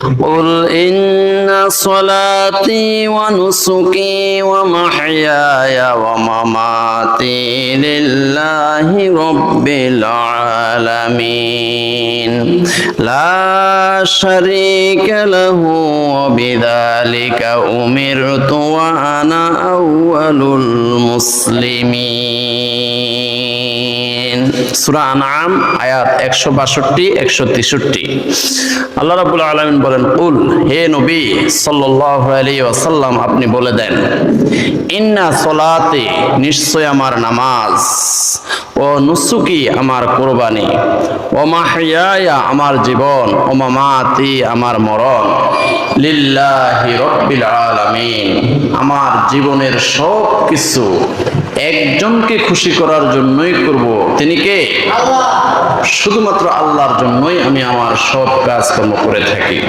قل إن صلاتي ونسكي ومحياي ومماتي لله رب العالمين لا شريك له وبذلك أمرت وأنا أول المسلمين সূরা আনআম আয়াত 162 163। আল্লাহ রাব্বুল আলামিন বলেন, কুল, হে নবী সাল্লাল্লাহু আলাইহি ওয়াসাল্লাম, আপনি বলে দেন, ইন্না সলাতি, নিশ্চয় আমার নামাজ, ও নুসুকি, আমার কুরবানি, ও মাহইয়ায়া, আমার জীবন, ও মামাতি, আমার মরণ, লিল্লাহি রাব্বিল আলামিন, আমার জীবনের সব কিছু একজনকে খুশি করার জন্যই করব। তিনি কে? আল্লাহ। শুধুমাত্র আল্লাহর জন্যই আমি আমার সব কাজকর্ম করে থাকি।